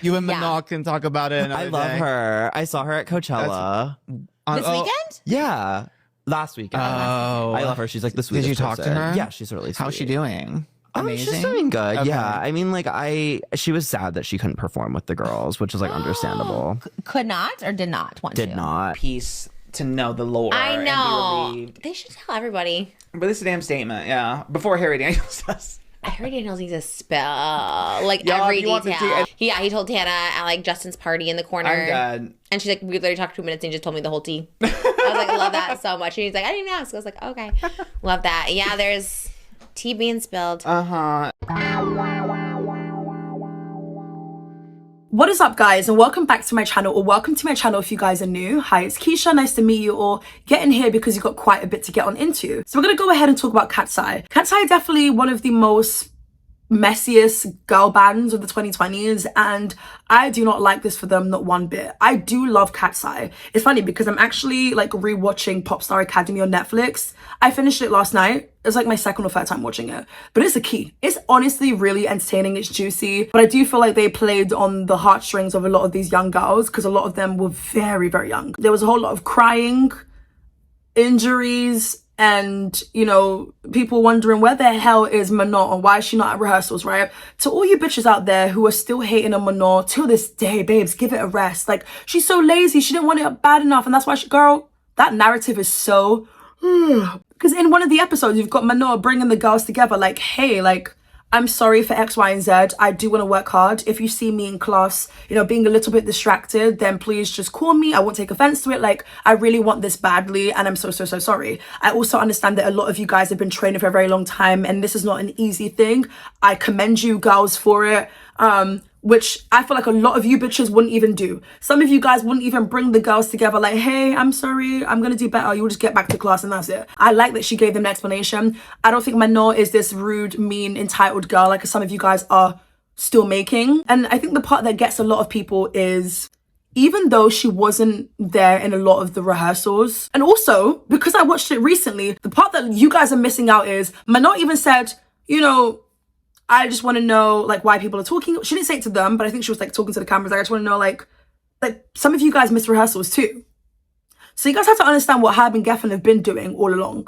You and Manon can talk about it another I love day. her. I saw her at Coachella. This weekend? Yeah. Last weekend. Oh. I love her. She's like the sweetest Did you talk person. to her? Yeah, she's really sweet. How's she doing? Amazing. She's doing good. Okay. Yeah. I mean, like, she was sad that she couldn't perform with the girls, which is like understandable. Could not or did not want to? Did not. Piece to know the lore. I And know. be relieved. They should tell everybody. But this is a damn statement, yeah. Before Harry Daniels does. Harry Daniels needs a spell. Like Y'all, every if you want to detail. see He told Tana at like Justin's party in the corner. I'm dead. And she's like, we literally talked 2 minutes and he just told me the whole tea. I was like, I love that so much. And he's like, I didn't even ask. I was like, okay. Love that. Yeah, there's tea being spilled. Uh-huh. What is up, guys, and welcome back to my channel, or welcome to my channel if you guys are new. Hi, it's Keisha. Nice to meet you all. Get in here because you've got quite a bit to get on into. So we're gonna go ahead and talk about Katseye. Katseye definitely one of the most messiest girl bands of the 2020s, and I do not like this for them, not one bit. I do love Katseye. It's funny because I'm actually like rewatching Popstar Academy on Netflix. I finished it last night. It's like my second or third time watching it, but it's a key. It's honestly really entertaining. It's juicy, but I do feel like they played on the heartstrings of a lot of these young girls because a lot of them were very, very young. There was a whole lot of crying, injuries, and, you know, people wondering where the hell is Manon and why is she not at rehearsals, right? To all you bitches out there who are still hating on Manon till this day, babes, give it a rest. Like, she's so lazy. She didn't want it bad enough. And that's why girl, that narrative is so... Because in one of the episodes, you've got Manon bringing the girls together like, hey, like, I'm sorry for X, Y, and Z. I do want to work hard. If you see me in class, you know, being a little bit distracted, then please just call me. I won't take offense to it. Like, I really want this badly, and I'm so sorry. I also understand that a lot of you guys have been training for a very long time, and this is not an easy thing. I commend you girls for it. Which I feel like a lot of you bitches wouldn't even do. Some of you guys wouldn't even bring the girls together like, hey, I'm sorry, I'm gonna do better. You'll just get back to class and that's it. I like that she gave them an explanation. I don't think Manon is this rude, mean, entitled girl like some of you guys are still making. And I think the part that gets a lot of people is, even though she wasn't there in a lot of the rehearsals, and also because I watched it recently, the part that you guys are missing out is Manon even said, you know, I just want to know, like, why people are talking. She didn't say it to them, but I think she was, like, talking to the cameras. Like, I just want to know, like, some of you guys miss rehearsals, too. So you guys have to understand what Herb and Geffen have been doing all along.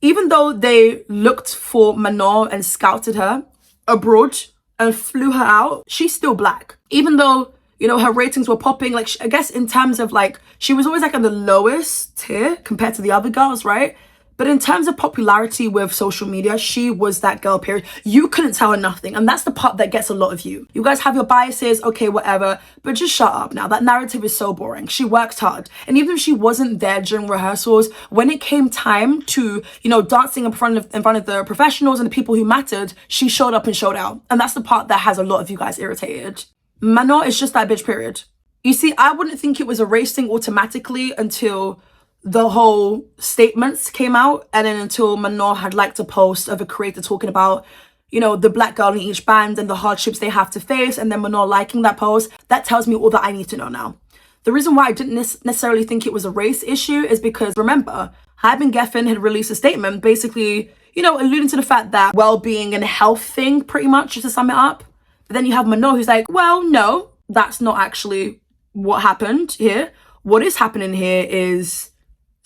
Even though they looked for Manon and scouted her abroad and flew her out, she's still black. Even though, you know, her ratings were popping, like, I guess in terms of, like, she was always, like, in the lowest tier compared to the other girls, right? But in terms of popularity with social media, she was that girl, period. You couldn't tell her nothing. And that's the part that gets a lot of you. You guys have your biases, okay, whatever. But just shut up now. That narrative is so boring. She worked hard. And even if she wasn't there during rehearsals, when it came time to, you know, dancing in front of the professionals and the people who mattered, she showed up and showed out. And that's the part that has a lot of you guys irritated. Manon is just that bitch, period. You see, I wouldn't think it was a race thing automatically until the whole statements came out, and then until Manon had liked a post of a creator talking about, you know, the black girl in each band and the hardships they have to face, and then Manon liking that post. That tells me all that I need to know now. The reason why I didn't necessarily think it was a race issue is because, remember, Hybe and Geffen had released a statement basically, you know, alluding to the fact that well-being and health thing, pretty much, just to sum it up. But then you have Manon who's like, well, no, that's not actually what happened here. What is happening here is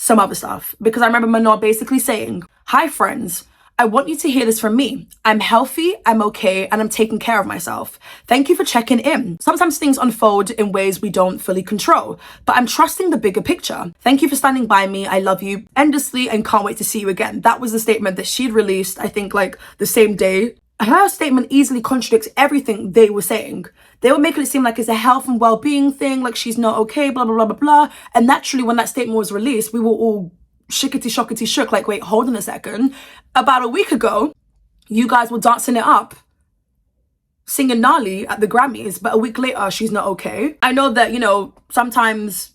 some other stuff. Because I remember Manon basically saying, hi friends, I want you to hear this from me. I'm healthy, I'm okay, and I'm taking care of myself. Thank you for checking in. Sometimes things unfold in ways we don't fully control, but I'm trusting the bigger picture. Thank you for standing by me. I love you endlessly and can't wait to see you again. That was the statement that she'd released, I think, like the same day. Her statement easily contradicts everything they were saying. They were making it seem like it's a health and well-being thing, like she's not okay, blah, blah, blah, blah, blah. And naturally, when that statement was released, we were all shickety shook, like, wait, hold on a second. About a week ago, you guys were dancing it up, singing Nali at the Grammys, but a week later, she's not okay. I know that, you know, sometimes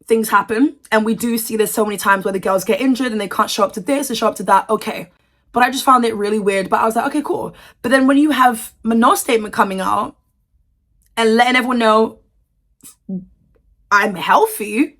things happen, and we do see this so many times where the girls get injured and they can't show up to this and show up to that, okay. But I just found it really weird. But I was like, okay, cool. But then when you have Manon's statement coming out and letting everyone know I'm healthy,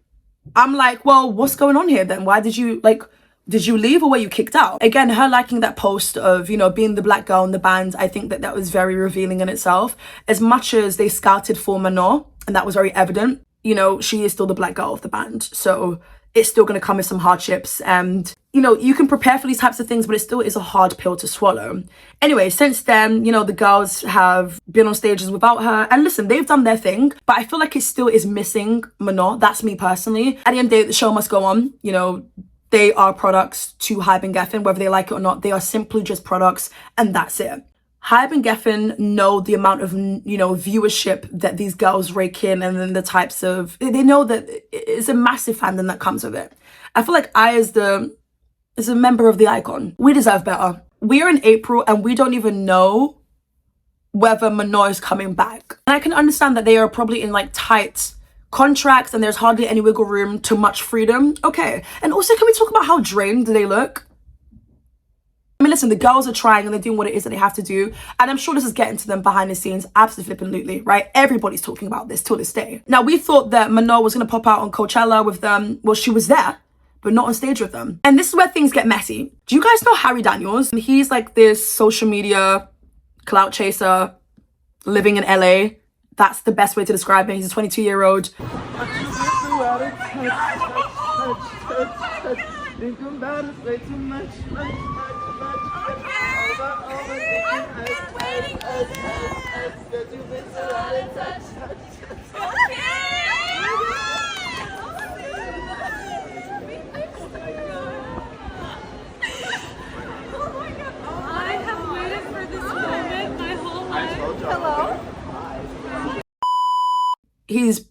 I'm like, well, what's going on here then? Why did you, like, did you leave or were you kicked out? Again, her liking that post of, you know, being the black girl in the band, I think that that was very revealing in itself. As much as they scouted for Manon, and that was very evident, you know, she is still the black girl of the band. So it's still going to come with some hardships. And, you know, you can prepare for these types of things, but it still is a hard pill to swallow. Anyway, since then, you know, the girls have been on stages without her. And listen, they've done their thing, but I feel like it still is missing Manon. That's me personally. At the end of the day, the show must go on. You know, they are products to Hybe and Geffen, whether they like it or not. They are simply just products, and that's it. Hybe and Geffen know the amount of, you know, viewership that these girls rake in, and then the types of, they know that it's a massive fandom that comes with it. I feel like as a member of the icon, we deserve better. We are in April and we don't even know whether Manon is coming back. And I can understand that they are probably in like tight contracts and there's hardly any wiggle room to much freedom. Okay. And also, can we talk about how drained they look? I mean, listen, the girls are trying and they're doing what it is that they have to do. And I'm sure this is getting to them behind the scenes, absolutely, right? Everybody's talking about this till this day. Now, we thought that Manon was going to pop out on Coachella with them. Well, she was there, but not on stage with them. And this is where things get messy. Do you guys know Harry Daniels? He's like this social media clout chaser living in LA. That's the best way to describe him. He's a 22-year-old. He's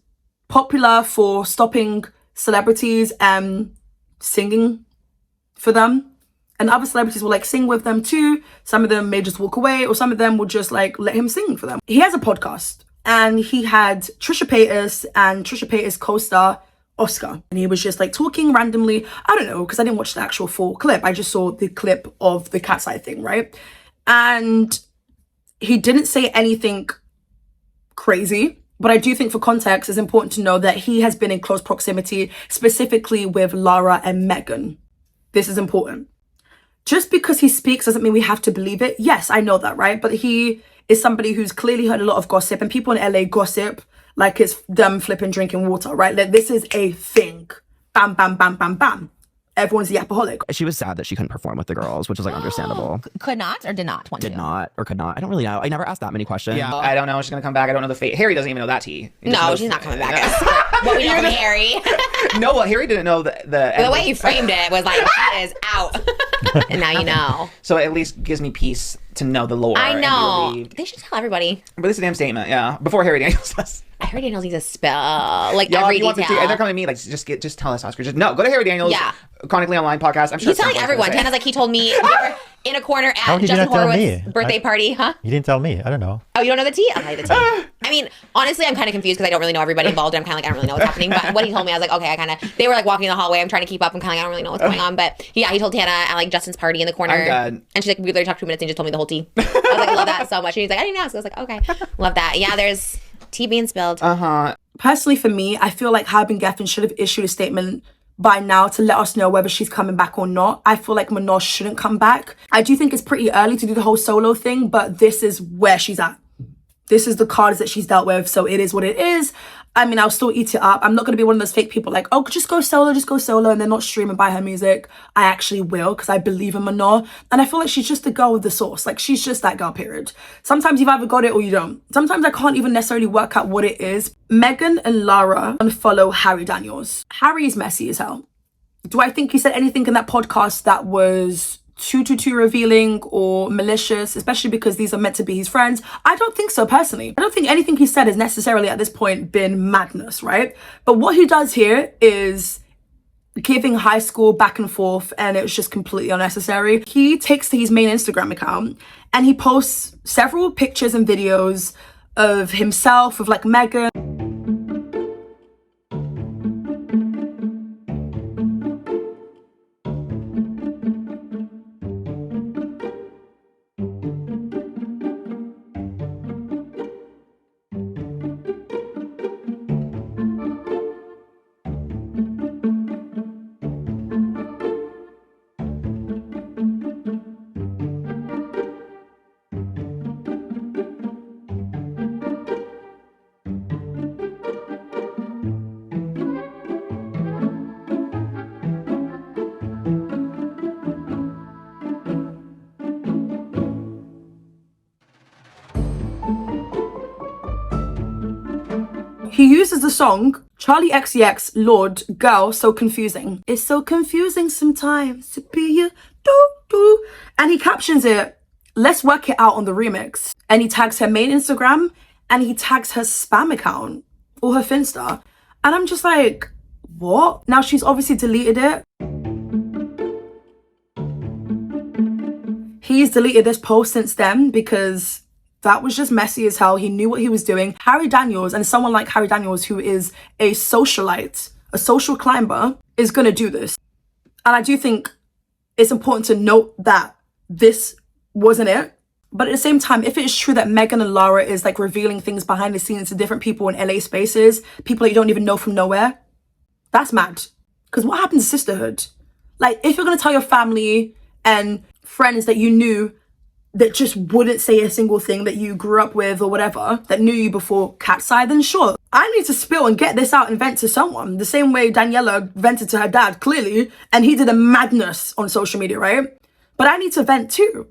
popular for stopping celebrities and singing for them. And other celebrities will like sing with them too. Some of them may just walk away, or some of them will just like let him sing for them. He has a podcast and he had Trisha Paytas and Trisha Paytas co-star Oscar. And he was just like talking randomly. I don't know, because I didn't watch the actual full clip. I just saw the clip of the Katseye thing, right? And he didn't say anything crazy. But I do think for context, it's important to know that he has been in close proximity, specifically with Lara and Megan. This is important. Just because he speaks doesn't mean we have to believe it. Yes, I know that, right? But he is somebody who's clearly heard a lot of gossip, and people in LA gossip like it's them flipping drinking water, right? Like this is a thing. Bam, bam, bam, bam, bam. Everyone's a yapaholic. She was sad that she couldn't perform with the girls, which is like understandable. Could not or did not want to? Did not or could not. I don't really know. I never asked that many questions. Yeah, I don't know. She's gonna come back. I don't know the fate. Harry doesn't even know that tea. No, she's not coming back. What we know from Harry. No, well, Harry didn't know the way you framed it was like, she is out. And now you know. So it at least gives me peace to know the lore. I know. And They should tell everybody. release a damn statement, yeah. Before Harry Daniels does. Harry Daniels needs a spell. Like Y'all, every if you want detail. the tea, and they're coming to me like, just tell us, Oscar. Just no, go to Harry Daniels. Yeah. Chronically Online podcast. I'm sure He's telling everyone. Tana's like, he told me we were in a corner How at did you Justin not tell Horowitz's me? birthday party, huh? You didn't tell me. I don't know. Oh, you don't know the tea? I'll tell you the tea. I mean, honestly, I'm kind of confused because I don't really know everybody involved. And I'm kind of like, I don't really know what's happening. But what he told me, I was like, okay, they were like walking in the hallway. I'm trying to keep up. I'm kind of like, I don't really know what's going on. But yeah, he told Tana at like Justin's party in the corner. I'm good. And she's like, we literally talked 2 minutes and he just told me the whole tea. I was like, I love that so much. And he's like, I didn't ask. I was like, okay, love that. Yeah, there's tea being spilled. Personally, for me, I feel like Hybe and Geffen should have issued a statement by now to let us know whether she's coming back or not. I feel like Manon shouldn't come back. I do think it's pretty early to do the whole solo thing, but this is where she's at. This is the cards that she's dealt with, so it is what it is. I mean, I'll still eat it up. I'm not going to be one of those fake people like, oh, just go solo, and they're not streaming by her music. I actually will, because I believe in Manon. And I feel like she's just the girl with the sauce. Like, she's just that girl, period. Sometimes you've either got it or you don't. Sometimes I can't even necessarily work out what it is. Megan and Lara unfollow Harry Daniels. Harry is messy as hell. Do I think he said anything in that podcast that was too revealing or malicious, especially because these are meant to be his friends? I don't think so, personally. I don't think anything he said has necessarily at this point been madness, right? But what he does here is giving high school back and forth, and it was just completely unnecessary. He takes to his main Instagram account and he posts several pictures and videos of himself, of like Megan. He uses the song Charlie XCX, Lord, Girl, So Confusing. It's so confusing sometimes to be you, do. And he captions it, let's work it out on the remix. And he tags her main Instagram and he tags her spam account or her Finsta. And I'm just like, what? Now she's obviously deleted it. He's deleted this post since then because that was just messy as hell. He knew what he was doing. Harry Daniels, and someone like Harry Daniels, who is a socialite, a social climber, is going to do this. And I do think it's important to note that this wasn't it. But at the same time, if it is true that Megan and Lara is like revealing things behind the scenes to different people in LA spaces, people that you don't even know from nowhere, that's mad. Because what happens to sisterhood? Like, if you're going to tell your family and friends that you knew that just wouldn't say a single thing, that you grew up with or whatever, that knew you before Katseye, then sure, I need to spill and get this out and vent to someone. The same way Daniela vented to her dad, clearly, and he did a madness on social media, right? But I need to vent too.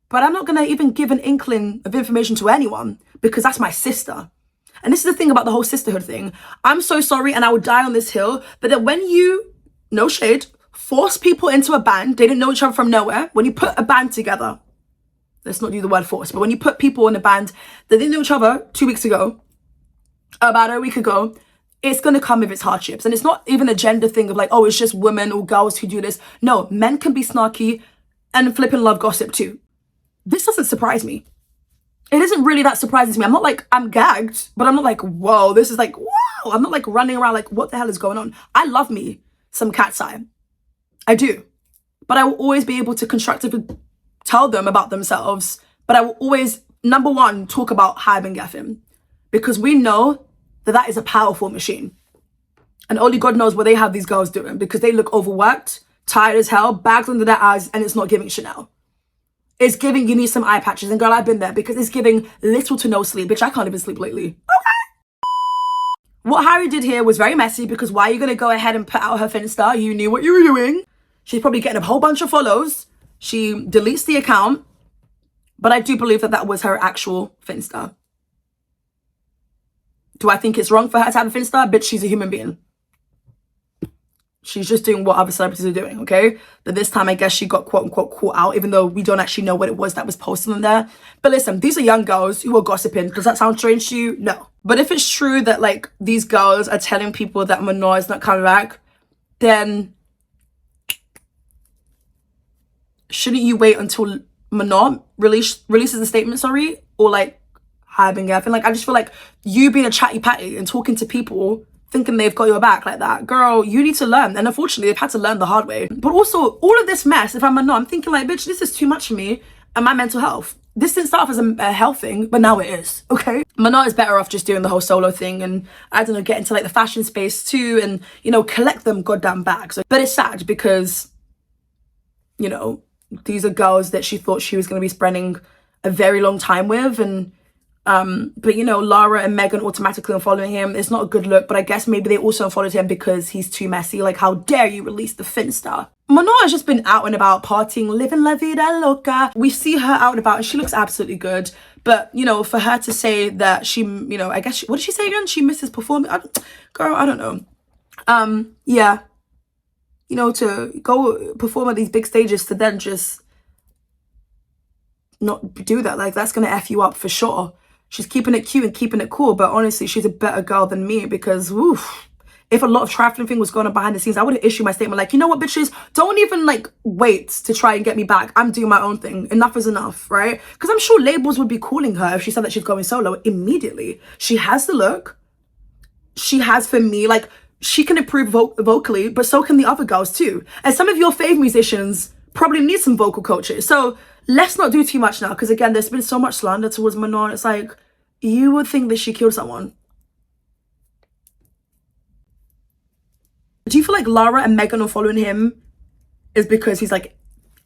But I'm not going to even give an inkling of information to anyone because that's my sister. And this is the thing about the whole sisterhood thing. I'm so sorry and I would die on this hill, but that when you, no shade, force people into a band, they didn't know each other from nowhere, when you put a band together, let's not do the word force, but when you put people in a band that didn't know each other 2 weeks ago, about a week ago, it's going to come with its hardships. And it's not even a gender thing of like, oh, it's just women or girls who do this. No, men can be snarky and flipping love gossip too. This doesn't surprise me. It isn't really that surprising to me. I'm not like, I'm gagged, but I'm not like, whoa, this is like, wow. I'm not like running around like, what the hell is going on? I love me some Katseye. I do. But I will always be able to constructively tell them about themselves. But I will always, number one, talk about Hybe and Geffen. Because we know that that is a powerful machine. And only God knows what they have these girls doing. Because they look overworked, tired as hell, bags under their eyes, and it's not giving Chanel. It's giving, you need some eye patches. And girl, I've been there because it's giving little to no sleep. Bitch, I can't even sleep lately. Okay. What Harry did here was very messy because why are you going to go ahead and put out her Finsta? You knew what you were doing. She's probably getting a whole bunch of follows. She deletes the account. But I do believe that that was her actual Finsta. Do I think it's wrong for her to have a Finsta? Bitch, she's a human being. She's just doing what other celebrities are doing, okay? But this time, I guess she got quote-unquote caught out, even though we don't actually know what it was that was posted on there. But listen, these are young girls who are gossiping. Does that sound strange to you? No. But if it's true that, like, these girls are telling people that Manon is not coming back, then shouldn't you wait until Manon releases a statement, sorry? Or, like, Hybe and Geffen? Like, I just feel like you being a chatty patty and talking to people thinking they've got your back like that, girl, you need to learn. And unfortunately, they've had to learn the hard way. But also, all of this mess, if I'm Manon, I'm thinking like, bitch, this is too much for me and my mental health. This didn't start off as a health thing, but now it is, okay? Manon is better off just doing the whole solo thing and, I don't know, get into like the fashion space too and, you know, collect them goddamn bags. But it's sad because, you know, these are girls that she thought she was going to be spending a very long time with. And but you know, Lara and Megan automatically unfollowing him. It's not a good look, but I guess maybe they also unfollowed him because he's too messy. Like, how dare you release the Finsta? Manon has just been out and about partying, living la vida loca. We see her out and about and she looks absolutely good. But, you know, for her to say that she, you know, I guess, what did she say again? She misses performing. Girl, I don't know. Yeah. You know, to go perform at these big stages to then just not do that. Like, that's going to F you up for sure. She's keeping it cute and keeping it cool, but honestly, she's a better girl than me because, oof, if a lot of trifling thing was going on behind the scenes, I would have issued my statement like, you know what, bitches, don't even like wait to try and get me back. I'm doing my own thing. Enough is enough, right? Because I'm sure labels would be calling her if she said that she's going solo immediately. She has the look. She has, for me, like, she can improve vocally, but so can the other girls too. And some of your fave musicians probably need some vocal coaches. So let's not do too much now, because again, there's been so much slander towards Manon. It's like, you would think that she killed someone. Do you feel like Lara and Megan are following him is because he's like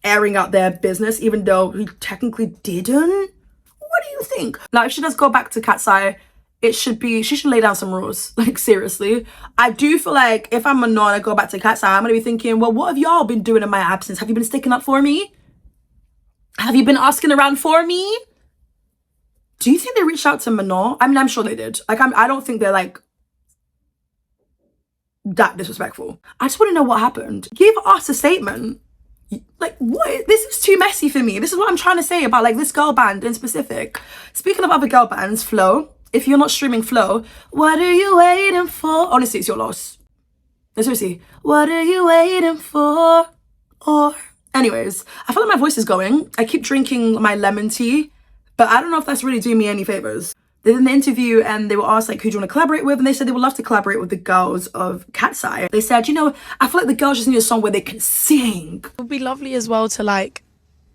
airing out their business, even though he technically didn't? What do you think? Now, if she does go back to Katseye, she should lay down some rules. Like, seriously. I do feel like if I'm Manon and I go back to Katseye, I'm gonna be thinking, well, what have y'all been doing in my absence? Have you been sticking up for me? Have you been asking around for me? Do you think they reached out to Manon? I mean, I'm sure they did. Like, I don't think they're like that disrespectful. I just want to know what happened. Give us a statement. Like, what? This is too messy for me. This is what I'm trying to say about like this girl band in specific. Speaking of other girl bands, Flow. If you're not streaming Flow, what are you waiting for? Honestly, it's your loss. No, seriously, what are you waiting for? Or, anyways, I feel like my voice is going. I keep drinking my lemon tea, but I don't know if that's really doing me any favors. They did an interview and they were asked like, who do you want to collaborate with? And they said they would love to collaborate with the girls of Katseye. They said, you know, I feel like the girls just need a song where they can sing. It would be lovely as well to like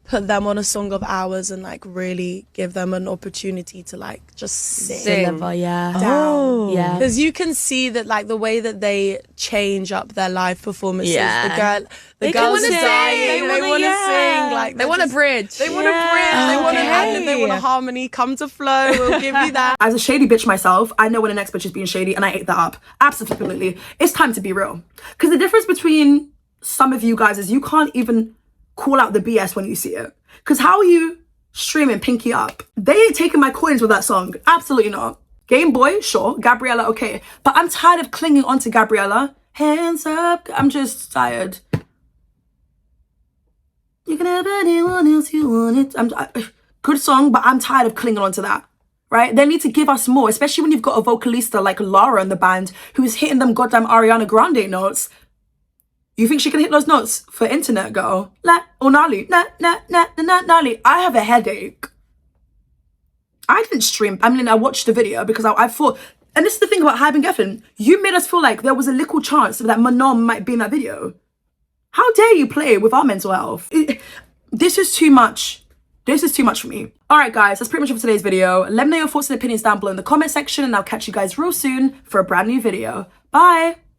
put them on a song of ours and like really give them an opportunity to like just sing. Deliver, yeah. Down. Yeah. Because you can see that like the way that they change up their live performances. Yeah. The girls wanna are sing. dying. They want to Yeah. sing. Like They want a bridge. They want a bridge. They want an ad-lib. They want a harmony. Come to Flow. We'll give you that. As a shady bitch myself, I know when an ex bitch is being shady and I ate that up. Absolutely. It's time to be real. Because the difference between some of you guys is you can't even call out the BS when you see it. Because how are you streaming Pinky Up? They ain't taking my coins with that song. Absolutely not. Game Boy, sure. Gabriella, okay. But I'm tired of clinging on to Gabriella. Hands up. I'm just tired. You can have anyone else you want it. Good song, but I'm tired of clinging on to that. Right? They need to give us more, especially when you've got a vocalista like Lara in the band who's hitting them goddamn Ariana Grande notes. You think she can hit those notes for internet, girl? La, Onali, na, na, na, na, na, nali. I have a headache. I didn't stream. I mean, I watched the video because I thought, and this is the thing about Hype and Geffen. You made us feel like there was a little chance that Manon might be in that video. How dare you play with our mental health? This is too much. This is too much for me. All right, guys, that's pretty much it for today's video. Let me know your thoughts and opinions down below in the comment section, and I'll catch you guys real soon for a brand new video. Bye.